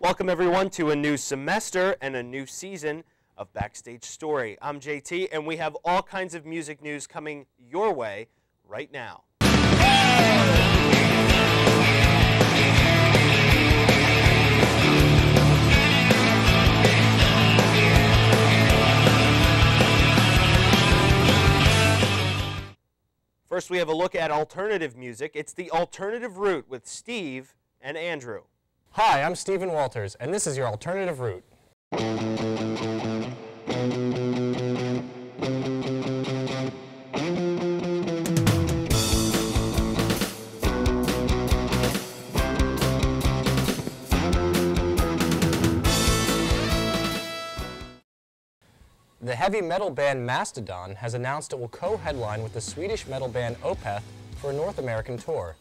Welcome everyone to a new semester and a new season of Backstage Story. I'm JT and we have all kinds of music news coming your way right now. First we have a look at alternative music. It's the Alternative Route with Steve and Andrew. Hi, I'm Stephen Walters, and this is your Alternative Route. The heavy metal band Mastodon has announced it will co-headline with the Swedish metal band Opeth for a North American tour.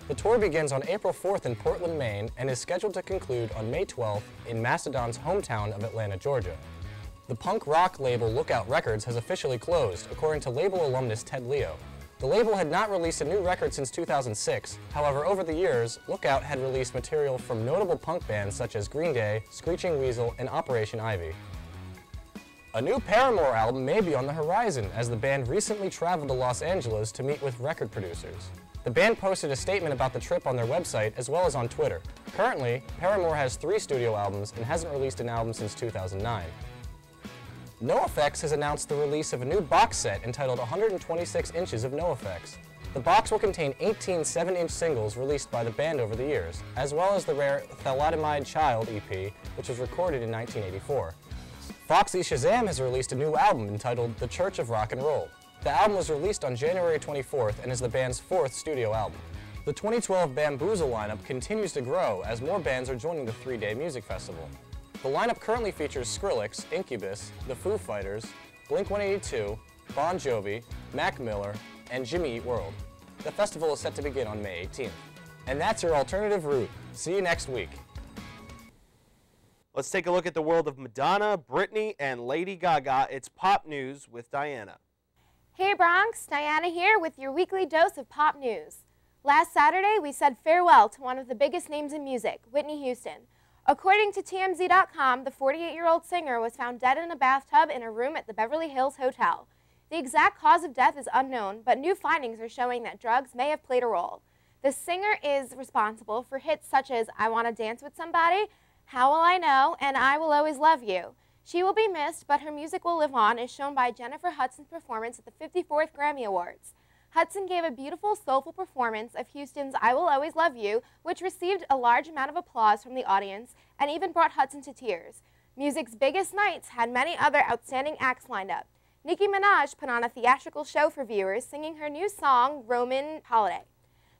The tour begins on April 4th in Portland, Maine, and is scheduled to conclude on May 12th in Mastodon's hometown of Atlanta, Georgia. The punk rock label Lookout Records has officially closed, according to label alumnus Ted Leo. The label had not released a new record since 2006, however over the years, Lookout had released material from notable punk bands such as Green Day, Screeching Weasel, and Operation Ivy. A new Paramore album may be on the horizon, as the band recently traveled to Los Angeles to meet with record producers. The band posted a statement about the trip on their website as well as on Twitter. Currently, Paramore has 3 studio albums and hasn't released an album since 2009. NoFX has announced the release of a new box set entitled 126 Inches of NoFX. The box will contain 18 7-inch singles released by the band over the years, as well as the rare Thalidomide Child EP, which was recorded in 1984. Foxy Shazam has released a new album entitled The Church of Rock and Roll. The album was released on January 24th and is the band's 4th studio album. The 2012 Bamboozle lineup continues to grow as more bands are joining the 3-day music festival. The lineup currently features Skrillex, Incubus, The Foo Fighters, Blink-182, Bon Jovi, Mac Miller, and Jimmy Eat World. The festival is set to begin on May 18th. And that's your Alternative Route. See you next week. Let's take a look at the world of Madonna, Britney, and Lady Gaga. It's pop news with Diana. Hey Bronx, Diana here with your weekly dose of pop news. Last Saturday, we said farewell to one of the biggest names in music, Whitney Houston. According to TMZ.com, the 48-year-old singer was found dead in a bathtub in a room at the Beverly Hills Hotel. The exact cause of death is unknown, but new findings are showing that drugs may have played a role. The singer is responsible for hits such as I Wanna Dance with Somebody, How Will I Know, and I Will Always Love You. She will be missed, but her music will live on, as shown by Jennifer Hudson's performance at the 54th Grammy Awards. Hudson gave a beautiful, soulful performance of Houston's I Will Always Love You, which received a large amount of applause from the audience and even brought Hudson to tears. Music's biggest nights had many other outstanding acts lined up. Nicki Minaj put on a theatrical show for viewers, singing her new song, Roman Holiday.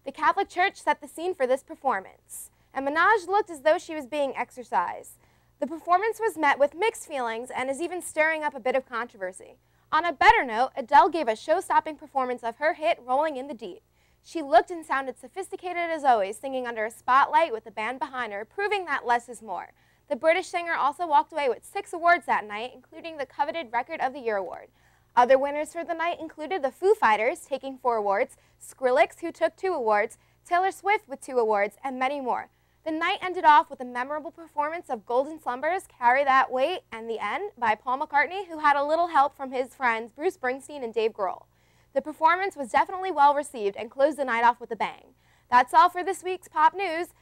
The Catholic Church set the scene for this performance, and Minaj looked as though she was being exorcised. The performance was met with mixed feelings and is even stirring up a bit of controversy. On a better note, Adele gave a show-stopping performance of her hit, Rolling in the Deep. She looked and sounded sophisticated as always, singing under a spotlight with the band behind her, proving that less is more. The British singer also walked away with 6 awards that night, including the coveted Record of the Year award. Other winners for the night included the Foo Fighters, taking 4 awards, Skrillex, who took 2 awards, Taylor Swift with 2 awards, and many more. The night ended off with a memorable performance of Golden Slumbers, Carry That Weight, and The End by Paul McCartney, who had a little help from his friends Bruce Springsteen and Dave Grohl. The performance was definitely well received and closed the night off with a bang. That's all for this week's pop news.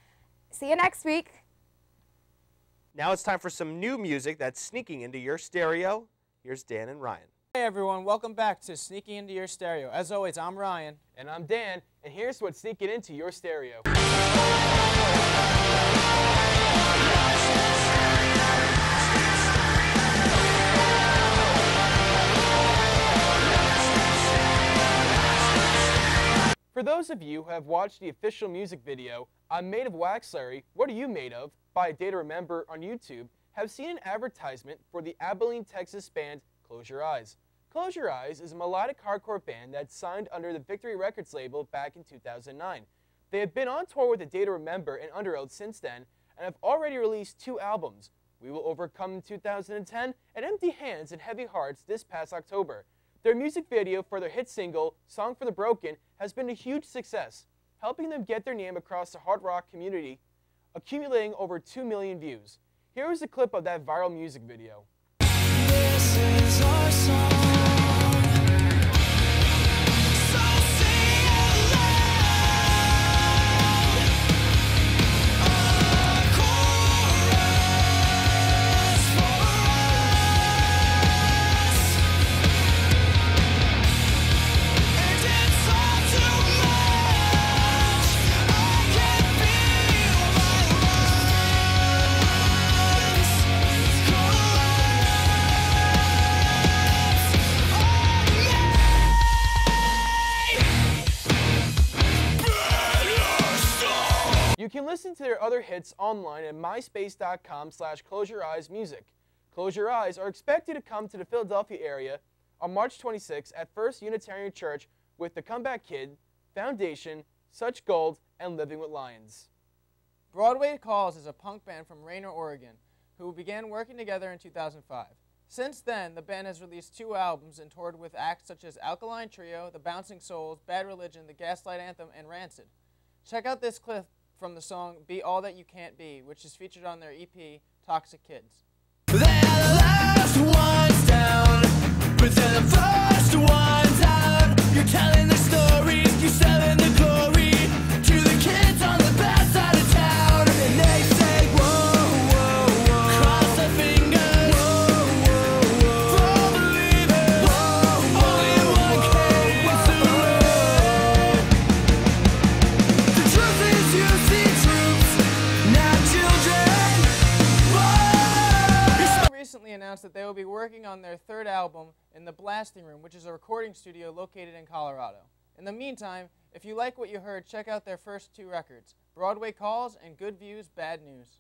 See you next week. Now it's time for some new music that's sneaking into your stereo. Here's Dan and Ryan. Hey everyone, welcome back to Sneaking Into Your Stereo. As always, I'm Ryan. And I'm Dan, and here's what's sneaking into your stereo. For those of you who have watched the official music video, I'm Made of Wax Larry, What Are You Made Of? By A Day to Remember on YouTube, have seen an advertisement for the Abilene, Texas band Close Your Eyes. Close Your Eyes is a melodic hardcore band that signed under the Victory Records label back in 2009. They have been on tour with A Day to Remember and Under Oath since then, and have already released 2 albums, We Will Overcome in 2010 and Empty Hands and Heavy Hearts this past October. Their music video for their hit single, Song for the Broken, has been a huge success, helping them get their name across the hard rock community. accumulating over 2 million views. Here is a clip of that viral music video. This is our song. You can listen to their other hits online at myspace.com/closeyoureyesmusic. Close Your Eyes are expected to come to the Philadelphia area on March 26 at First Unitarian Church with The Comeback Kid, Foundation, Such Gold, and Living with Lions. Broadway Calls is a punk band from Raynor, Oregon, who began working together in 2005. Since then, the band has released 2 albums and toured with acts such as Alkaline Trio, The Bouncing Souls, Bad Religion, The Gaslight Anthem, and Rancid. Check out this clip from the song Be All That You Can't Be, which is featured on their EP, Toxic Kids. They're the last ones down, but they're the first ones out. You're telling the stories, you're selling the glory to the kids on the bad side of town. And they say, whoa, whoa, whoa, cross the fingers, whoa, whoa, whoa, for believers, whoa, only one came through. The truth is you see troops, not children. Whoa. Recently announced that they will be working on their 3rd album in the Blasting Room, which is a recording studio located in Colorado. In the meantime, if you like what you heard, check out their first 2 records, Broadway Calls and Good Views, Bad News.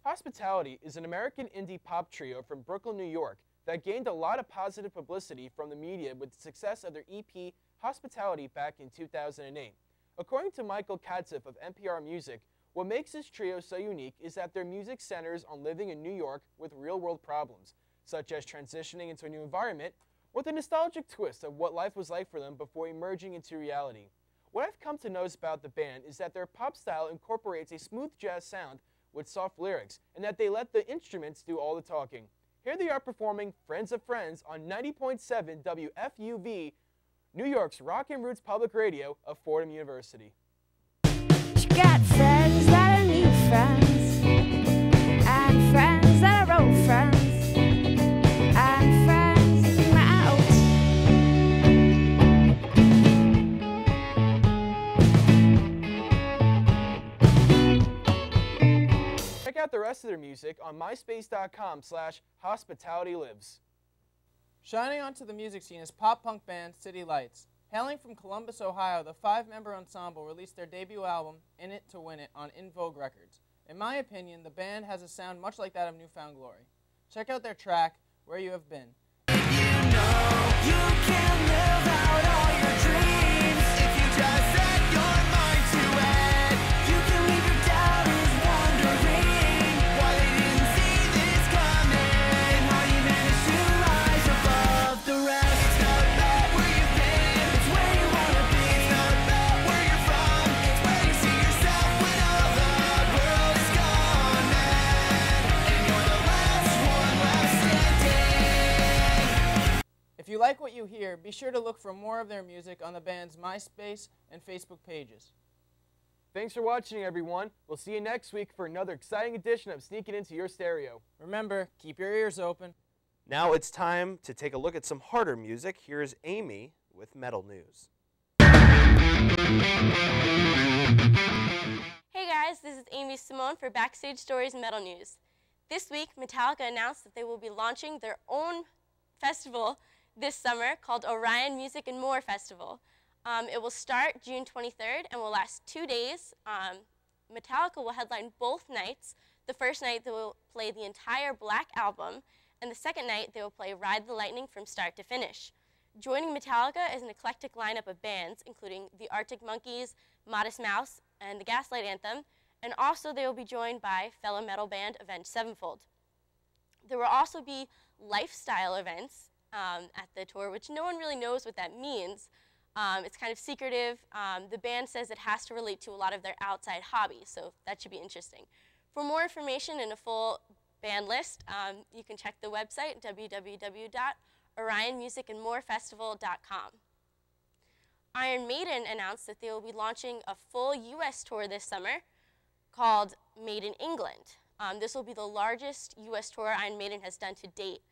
Hospitality is an American indie pop trio from Brooklyn, New York that gained a lot of positive publicity from the media with the success of their EP Hospitality back in 2008. According to Michael Katzeff of NPR Music, what makes this trio so unique is that their music centers on living in New York with real-world problems, such as transitioning into a new environment, with a nostalgic twist of what life was like for them before emerging into reality. What I've come to notice about the band is that their pop style incorporates a smooth jazz sound with soft lyrics, and that they let the instruments do all the talking. Here they are performing Friends of Friends on 90.7 WFUV, New York's Rock and Roots Public Radio of Fordham University. She got friends that are new friends, and friends that are old friends, and friends out. Check out the rest of their music on myspace.com/hospitalitylives. Shining onto the music scene is pop-punk band City Lights. Hailing from Columbus, Ohio, the 5-member ensemble released their debut album, In It to Win It, on In Vogue Records. In my opinion, the band has a sound much like that of New Found Glory. Check out their track, Where You Have Been. You can live out all your dreams if you just set your mind to it. You can leave your doubters wondering why they didn't see this coming. How you managed to rise above the rest. It's not about where you've been, it's where you wanna be. It's not about where you're from, it's where you see yourself when all the world is gone, man. And you're the last one left standing. If you like what you hear, be sure to look for more of their music on the band's MySpace and Facebook pages. Thanks for watching, everyone. We'll see you next week for another exciting edition of Sneaking Into Your Stereo. Remember, keep your ears open. Now it's time to take a look at some harder music. Here's Amy with Metal News. Hey guys, this is Amy Simone for Backstage Story's Metal News. This week, Metallica announced that they will be launching their own festival this summer called Orion Music and More Festival. It will start June 23rd and will last 2 days. Metallica will headline both nights. The first night they will play the entire Black Album, and the second night they will play Ride the Lightning from start to finish. Joining Metallica is an eclectic lineup of bands, including the Arctic Monkeys, Modest Mouse, and the Gaslight Anthem, and also they will be joined by fellow metal band Avenged Sevenfold. There will also be lifestyle events at the tour, which no one really knows what that means. It's kind of secretive. The band says it has to relate to a lot of their outside hobbies, so that should be interesting. For more information and a full band list, you can check the website, www.orionmusicandmorefestival.com. Iron Maiden announced that they will be launching a full U.S. tour this summer called Made in England. This will be the largest U.S. tour Iron Maiden has done to date.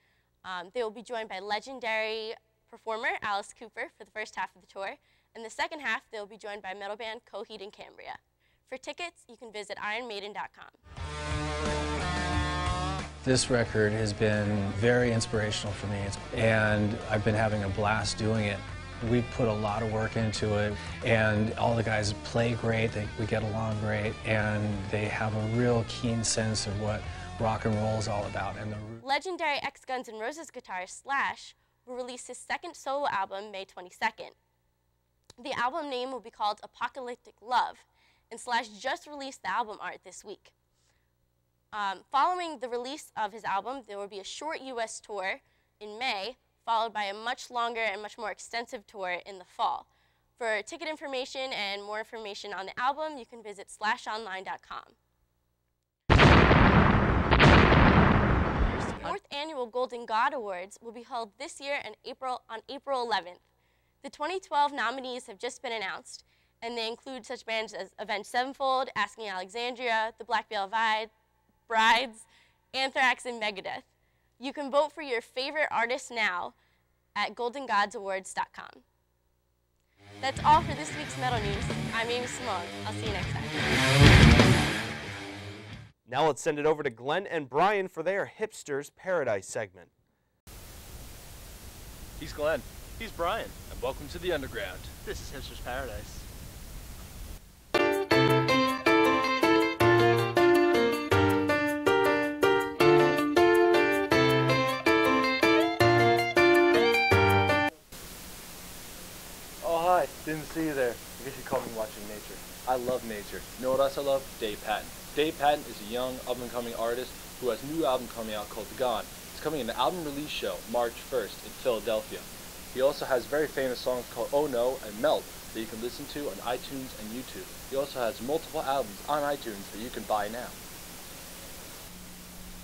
They will be joined by legendary performer Alice Cooper for the first half of the tour, and the second half they will be joined by metal band Coheed and Cambria. For tickets, you can visit ironmaiden.com. This record has been very inspirational for me, and I've been having a blast doing it. We put a lot of work into it, and all the guys play great, we get along great, and they have a real keen sense of what rock and roll is all about. And legendary ex-Guns N' Roses guitarist Slash will release his second solo album May 22nd. The album name will be called Apocalyptic Love, and Slash just released the album art this week. Following the release of his album, there will be a short U.S. tour in May, followed by a much longer and much more extensive tour in the fall. For ticket information and more information on the album, you can visit slashonline.com. The 4th annual Golden God Awards will be held this year on April 11th. The 2012 nominees have just been announced, and they include such bands as Avenged Sevenfold, Asking Alexandria, The Black Veil Brides, Anthrax, and Megadeth. You can vote for your favorite artist now at goldengodsawards.com. That's all for this week's Metal News. I'm Amy Simone. I'll see you next time. Now let's send it over to Glenn and Brian for their Hipsters Paradise segment. He's Glenn. He's Brian. And welcome to the Underground. This is Hipsters Paradise. Didn't see you there. I guess you call me watching nature. I love nature. You know what else I love? Dave Patton. Dave Patton is a young, up-and-coming artist who has a new album coming out called Gone. It's coming in an album release show March 1st in Philadelphia. He also has very famous songs called Oh No and Melt that you can listen to on iTunes and YouTube. He also has multiple albums on iTunes that you can buy now.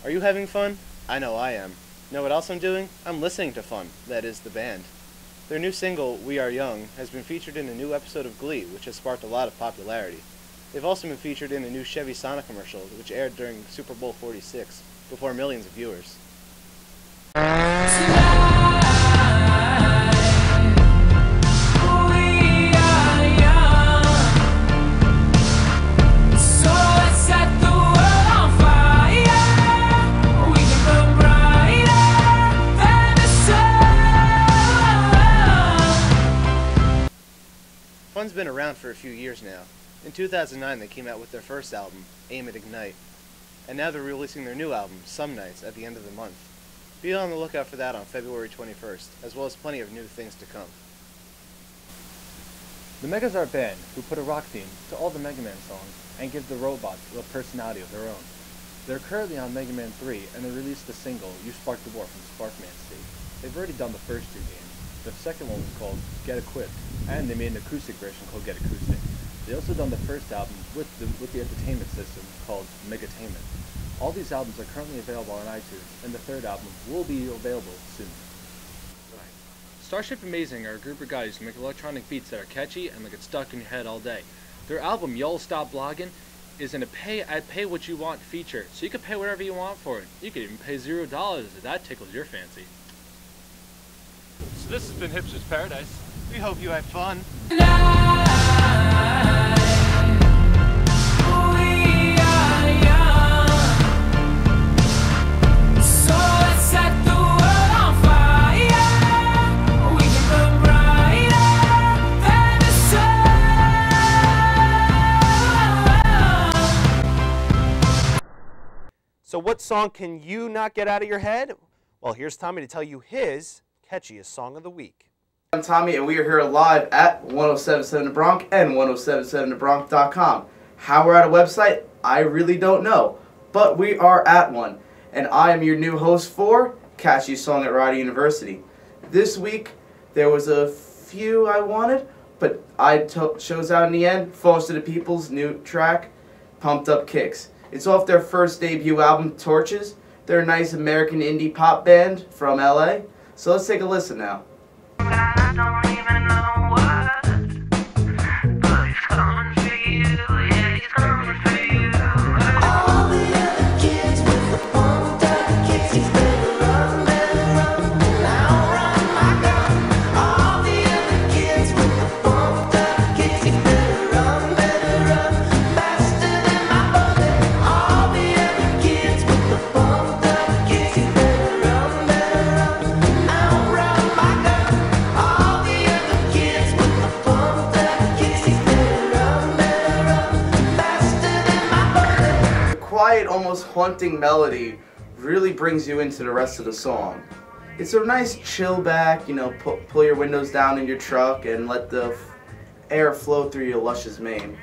Are you having fun? I know I am. Know what else I'm doing? I'm listening to Fun, that is, the band. Their new single, We Are Young, has been featured in a new episode of Glee, which has sparked a lot of popularity. They've also been featured in a new Chevy Sonic commercial, which aired during Super Bowl 46, before millions of viewers. Fun's been around for a few years now. In 2009 they came out with their first album, Aim at Ignite, and now they're releasing their new album, Some Nights, at the end of the month. Be on the lookout for that on February 21st, as well as plenty of new things to come. The Megas are a band who put a rock theme to all the Mega Man songs and give the robots a personality of their own. They're currently on Mega Man 3 and they released the single You Spark the War from Sparkman's State. They've already done the first 2 games. The second one was called Get Equipped, and they made an acoustic version called Get Acoustic. They also done the first album with the entertainment system called Megatainment. All these albums are currently available on iTunes, and the third album will be available soon. Starship Amazing are a group of guys who make electronic beats that are catchy and that get stuck in your head all day. Their album, Y'all Stop Blogging, is in a pay what you want feature, so you can pay whatever you want for it. You could even pay $0 if that tickles your fancy. So this has been Hipsters Paradise. We hope you had fun. So what song can you not get out of your head? Well, here's Tommy to tell you his catchiest song of the week. I'm Tommy, and we are here live at 1077 The Bronx and 1077thebronx.com. How we're at a website, I really don't know, but we are at one. And I am your new host for Catchy Song at Rider University. This week, there was a few I wanted, but I chose out in the end, Foster the People's new track, Pumped Up Kicks. It's off their first debut album, Torches. They're a nice American indie pop band from LA. So let's take a listen now. I don't even know what, but he's coming for you, yeah, he's coming for you. All the other kids with the pumped up kicks, he's better run, and I'll run my gun. All the other kids with the pumped up kicks, he's better run, faster than my bullet. All the other kids with the pumped up kicks, he's better run, I'll run my gun. All the other kids with the pumped up kicks, he's better run, faster than my bullet. The quiet, almost haunting melody really brings you into the rest of the song. It's a nice chill back, you know, pull your windows down in your truck and let the air flow through your luscious mane.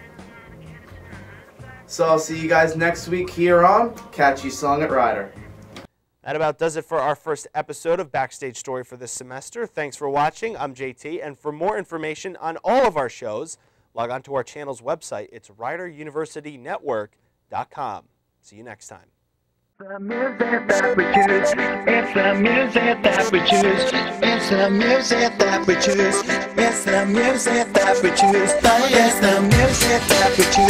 So I'll see you guys next week here on Catchy Song at Ryder. That about does it for our first episode of Backstage Story for this semester. Thanks for watching. I'm JT, and for more information on all of our shows, log on to our channel's website. It's RyderUniversityNetwork.com. See you next time. The music that we choose, it's the music that we choose, it's the music that we choose, it's the music that we choose, it's the music that we choose.